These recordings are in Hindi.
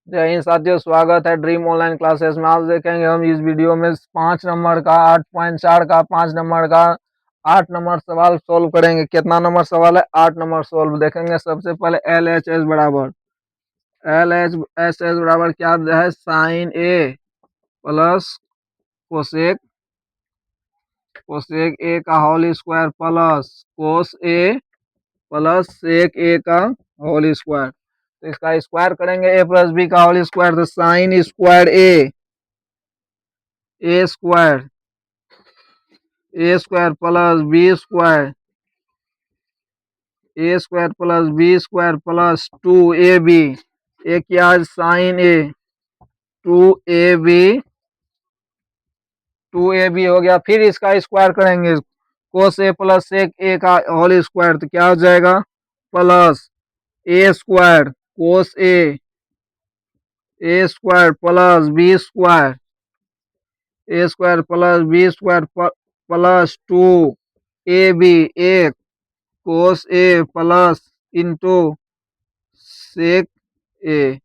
जय हिंद साथियों, स्वागत है ड्रीम ऑनलाइन क्लासेस में। आज देखेंगे हम इस वीडियो में 5 नंबर का 8.4 का 5 नंबर का 8 नंबर सवाल सोल्व करेंगे। कितना नंबर सवाल है? 8 नंबर सोल्व देखेंगे। सबसे पहले एल एच एस बराबर क्या है? Sine A plus cosec cosec A का whole square plus cos A plus sec A का होल स्क्वायर। तो इसका स्क्वायर करेंगे, ए प्लस बी का होल स्क्वायर, तो sine square A square plus B square plus 2ab। A क्या? साइन ए 2ab 2ab हो गया। फिर इसका स्क्वायर करेंगे, कोस ए प्लस सेक ए का होल स्क्वायर, तो क्या हो जाएगा? Plus A square plus B square plus 2ab एक कोस ए प्लस इंटू सेक ए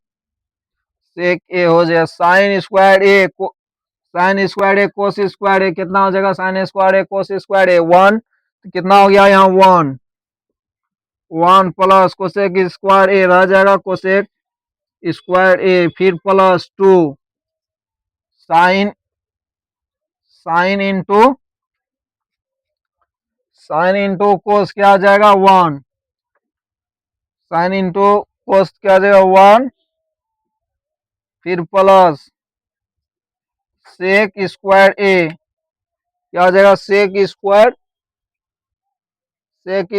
हो जाएगा। साइन स्क्वायर ए कोस स्क्वायर ए कितना हो जाएगा? साइन स्क्वायर ए कोस स्क्वायर ए 1, तो कितना हो गया यहाँ? 1 प्लस कोसेक स्क्वायर ए रह जाएगा, कोसेक स्क्वायर ए, फिर plus 2 sine sine into cos क्या आ जाएगा? 1 साइन इंटू कोस क्या आ जाएगा? 1, फिर प्लस सेक स्क्वायर ए क्या आ जाएगा? सेक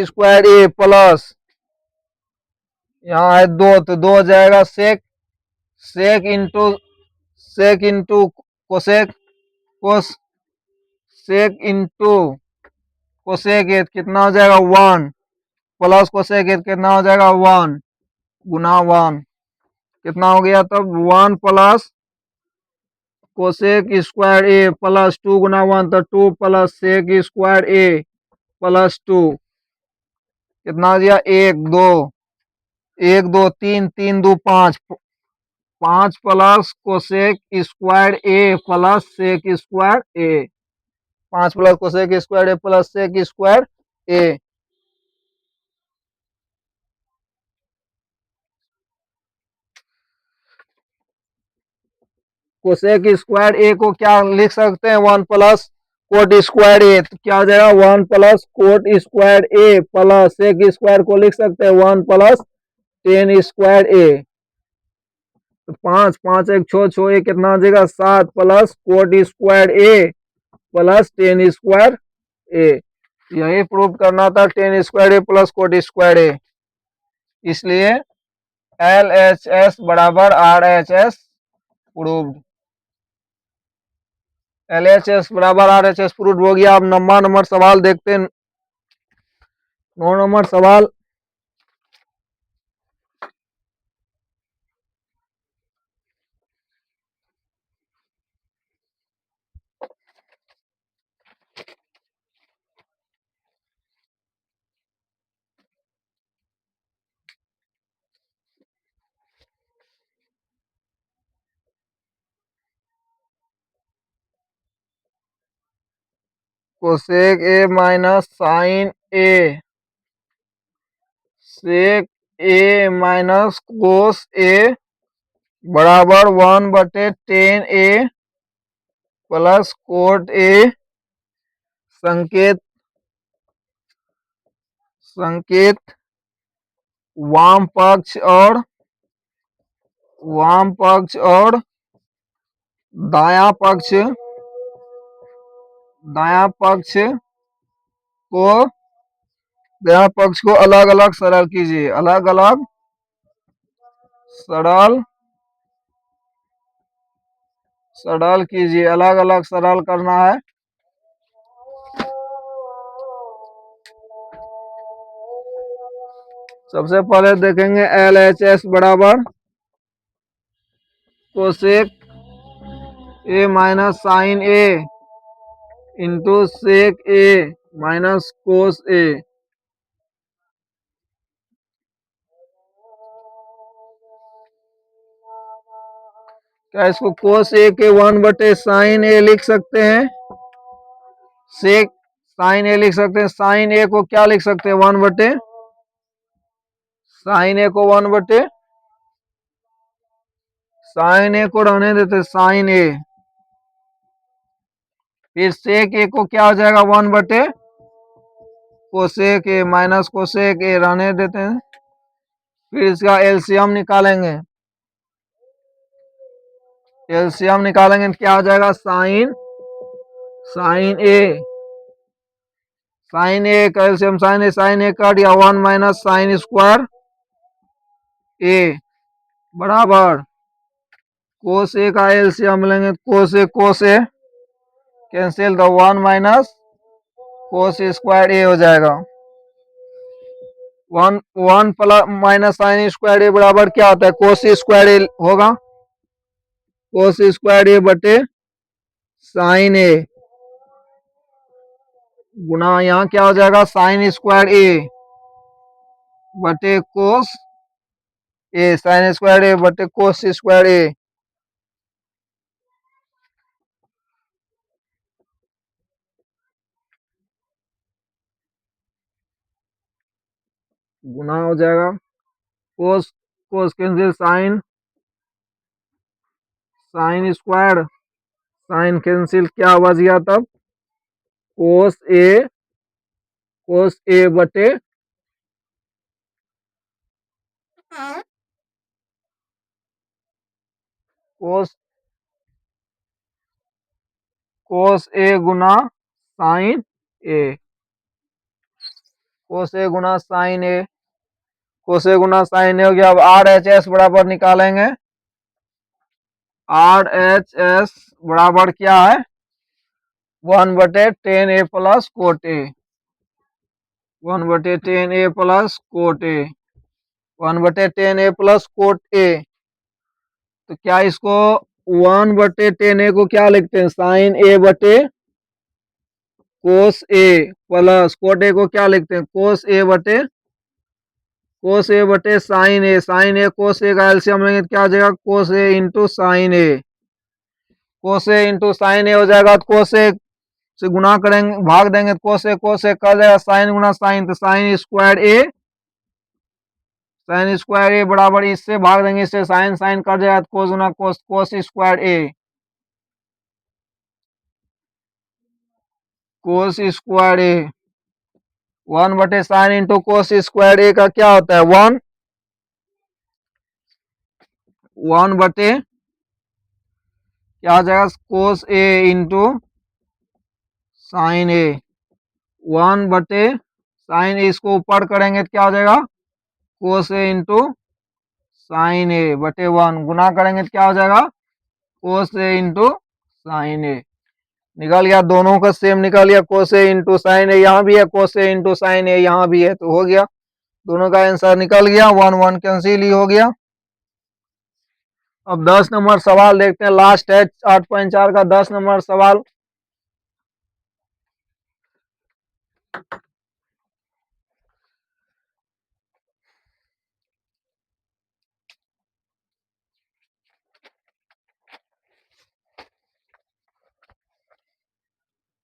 स्क्वायर ए प्लस यहाँ है 2, तो 2 हो जाएगा sec into cosec cos sec into cosec A कितना हो जाएगा? 1 प्लस कोसेक ए कितना हो जाएगा? 1 गुना 1 कितना हो गया? तब 1 प्लस कोसेक स्क्वायर ए प्लस 2 गुना 1, तो 2 प्लस सेक स्क्वायर ए प्लस 2 कितना दिया? 1 2 5 प्लस कोसेक स्क्वायर ए प्लस सेक स्क्वायर ए 5 प्लस कोसेक स्क्वायर ए प्लस सेक स्क्वायर ए। कोसेक स्क्वायर ए को क्या लिख सकते हैं? 1 प्लस कोट स्क्वायर ए, तो क्या हो जाएगा? 1 प्लस कोट स्क्वायर ए प्लस सेक स्क्वायर को लिख सकते हैं 1 प्लस टेन स्क्वायर ए। तो 5 5 एक छो ए कितना हो जाएगा? 7 प्लस कोट स्क्वायर ए प्लस टेन स्क्वायर ए। यही प्रूव करना था, टेन स्क्वायर ए प्लस कोट स्क्वायर ए। इसलिए एल एच एस बराबर R H S proved. L H S बराबर आर एच एस प्रूव्ड हो गया। अब नंबर सवाल देखते हैं। 9 नंबर सवाल, cosec A minus sine A sec A minus cos A बराबर 1/10 ए प्लस कोट ए। संकेत संकेत वाम पक्ष और दाया को पक्ष को अलग अलग सरल कीजिए। अलग अलग सरल करना है। सबसे पहले देखेंगे एल एच एस बराबर cosec A minus sine A into sec A minus cos A. क्या इसको कोस ए के 1 बटे साइन ए लिख सकते हैं? सेक साइन ए लिख सकते हैं। साइन ए को क्या लिख सकते हैं? 1 बटे साइन ए को 1 बटे साइन ए को रहने देते साइन ए। फिर सेक ए को क्या हो जाएगा? 1 बटे कोसेक ए माइनस कोसेक ए रहने देते हैं। फिर इसका एलसीएम निकालेंगे। एलसीएम निकालेंगे तो क्या हो जाएगा? साइन ए साइन ए का एलसीएम साइन ए काट या 1 माइनस साइन स्क्वायर ए बराबर कोस ए का एलसीएम लेंगे। Cos A cancel the 1 minus cos square A हो जाएगा। 1 plus minus sine square A बराबर क्या होता है? कोस स्क्वायर ए होगा। कोस स्क्वायर ए बटे साइन ए गुना यहाँ क्या हो जाएगा? साइन स्क्वायर ए बटे कोस ए साइन स्क्वायर ए बटे कोस स्क्वायर ए। गुना हो जाएगा cos cos cancel sine square sine cancel क्या बच गया तब? कोस ए बटे कोस ए गुना साइन ए कोस ए गुना साइन ए कोस ए गुना साइन ए हो गया। अब आर एच एस बराबर निकालेंगे। आर एच एस बराबर क्या है? 1/10 A plus cot A 1/10 A plus cot A 1/10 A plus cot A. तो क्या इसको 1/10 ए को क्या लिखते हैं? साइन ए बटे कोस ए प्लस कोट ए को क्या लिखते हैं? कोस ए बटे साइन ए कोस ए का एलसीएम लेंगे तो क्या हो जाएगा? कोस ए into sine A cos A into sine A हो जाएगा। तो कोस ए से गुना करेंगे भाग देंगे तो कोस ए कर जाएगा साइन गुना साइन तो साइन स्क्वायर ए बराबर इससे भाग देंगे इससे साइन कर जाएगा तो कोस गुना कोस स्क्वायर ए कोस स्क्वायर ए 1 बटे साइन इंटू कोस स्क्वायर ए का क्या होता है? 1 बटे क्या हो जाएगा? कोस ए इंटू साइन ए 1/साइन इसको ऊपर करेंगे तो क्या हो जाएगा? कोस ए इंटू साइन ए बटे 1 गुना करेंगे तो क्या हो जाएगा? कोस ए इंटू साइन ए निकल गया। दोनों का सेम निकल गया। कोस ए इंटू साइन ए यहाँ भी है, कोस ए इंटू साइन ए यहाँ भी है, तो हो गया। दोनों का आंसर निकल गया। 1 कैंसिल ही हो गया। अब 10 नंबर सवाल देखते हैं। लास्ट है 8.4 का 10 नंबर सवाल।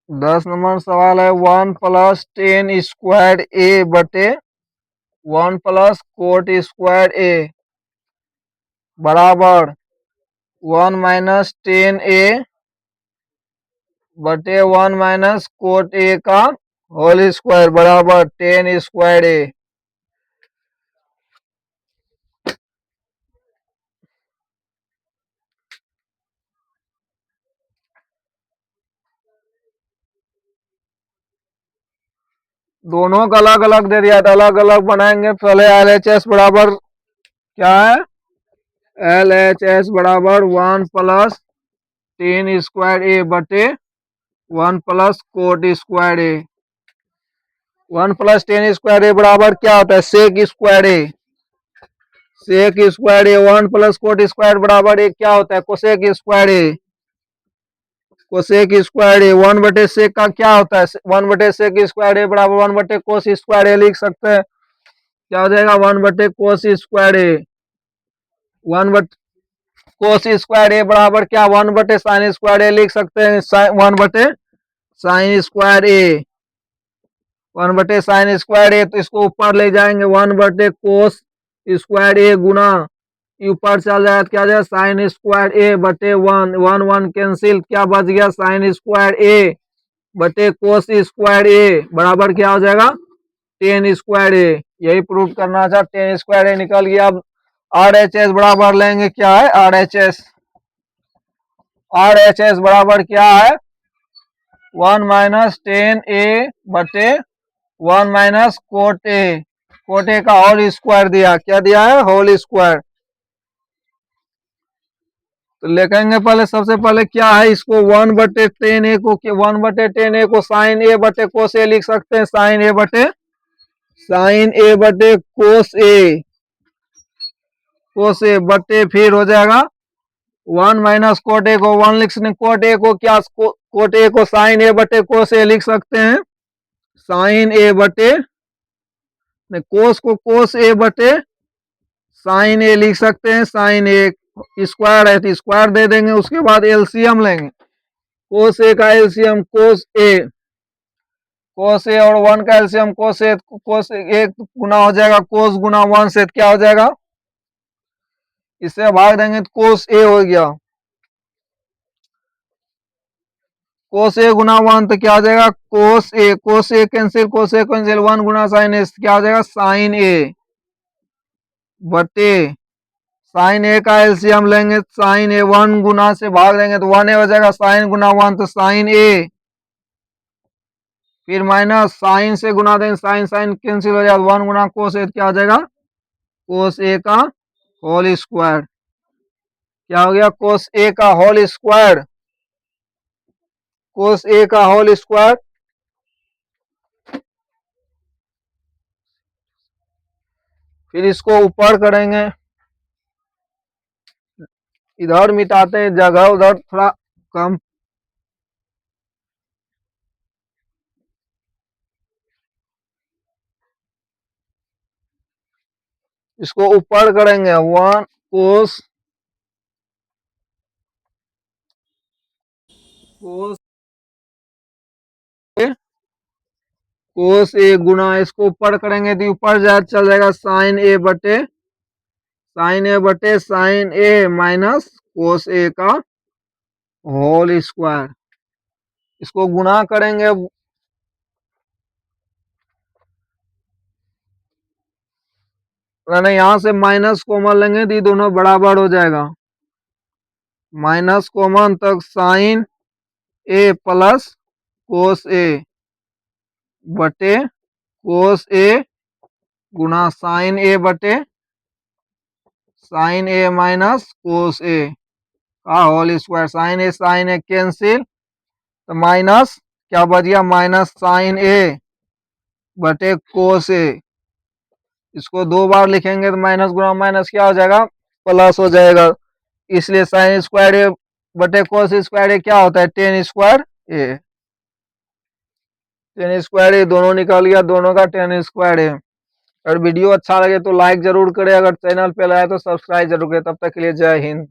दस नंबर सवाल है 1+10 स्क्वायर ए बटे 1+ कोट स्क्वायर ए बराबर 1 माइनस 10 ए बटे 1 माइनस कोट ए का होल स्क्वायर बराबर 10 स्क्वायर ए। दोनों का अलग अलग दे दिया था, अलग अलग बनाएंगे। पहले एल एच एस बराबर क्या है? एल एच एस बराबर 1+10 स्क्वायर ए बटे 1+ coat square A 1+10 square A बराबर क्या होता है? सेक स्क्वायर ए 1+ कोट स्क्वायर बराबर ए क्या होता है? कोसेक स्क्वायर ए कोसेक स्क्वायर ए 1/सेक का क्या होता है? 1/सेक स्क्वायर ए बराबर 1/कोस स्क्वायर ए लिख सकते हैं। क्या हो जाएगा? 1/कोस square A 1 cos square A बराबर क्या 1/sin² ए लिख सकते हैं 1/sin², 1/sin², तो इसको ऊपर ले जाएंगे 1/cos² गुना ऊपर चल जाएगा तो क्या आ जाएगा sin²a/1, 1 1 कैंसिल, क्या बच गया sin²a/cos²a बराबर क्या हो जाएगा tan²a। यही प्रूव करना था, tan² निकल गया। अब RHS बराबर लेंगे क्या है RHS बराबर क्या है 1 - tan a/1 - cot a का होल स्क्वायर दिया, क्या दिया है होल स्क्वायर। तो लिखेंगे पहले, सबसे पहले क्या है इसको 1/tan a को 1/tan a को sin a/cos a लिख सकते हैं, sin a/cos a बटे फिर हो जाएगा 1 - cot a को 1 लिख सकते हैं, cot a को क्या cot a को sin a/cos a लिख सकते हैं, sin cos को cos a/sin a लिख सकते हैं, sin a स्क्वायर है तो स्क्वायर दे देंगे। उसके बाद एलसीएम लेंगे, cos a का एलसीएम cos a और 1 का एलसीएम cos a गुना हो जाएगा cos गुना 1 से क्या हो जाएगा, इससे भाग देंगे तो cos a हो गया, cos a गुना 1 तो क्या हो जाएगा cos a cancel, 1 Guna sin a क्या हो जाएगा sin a बटे sin a का एलसीएम लेंगे sin a 1 गुना से भाग देंगे तो 1 a हो जाएगा, sin गुना 1 तो sin a, फिर माइनस साइन से गुना देंगे, साइन कैंसिल हो जाएगा, 1 गुना cos a क्या हो जाएगा cos a का होल स्क्वायर, क्या हो गया cos a का होल स्क्वायर, फिर इसको ऊपर करेंगे, इधर मिटाते हैं जगह उधर थोड़ा कम, इसको ऊपर करेंगे 1 cos a गुना, इसको ऊपर करेंगे तो ऊपर चल जाएगा sin a minus cos a का होल स्क्वायर, इसको गुना करेंगे, यहां से माइनस कॉमन लेंगे तो ये दोनों बराबर हो जाएगा, माइनस कॉमन तक sin a plus cos a बटे cos a गुना sin a बटे sin a minus cos a का whole square, sin a cancel तो माइनस क्या बच गया माइनस sin a बटे cos a, इसको 2 बार लिखेंगे तो माइनस गुना माइनस क्या हो जाएगा प्लस हो जाएगा, इसलिए sin² a बटे cos² a क्या होता है tan² a दोनों निकल गया, दोनों का tan² a। अगर वीडियो अच्छा लगे तो लाइक जरूर करें, अगर चैनल पे लाए तो सब्सक्राइब जरूर करें। तब तक के लिए जय हिंद।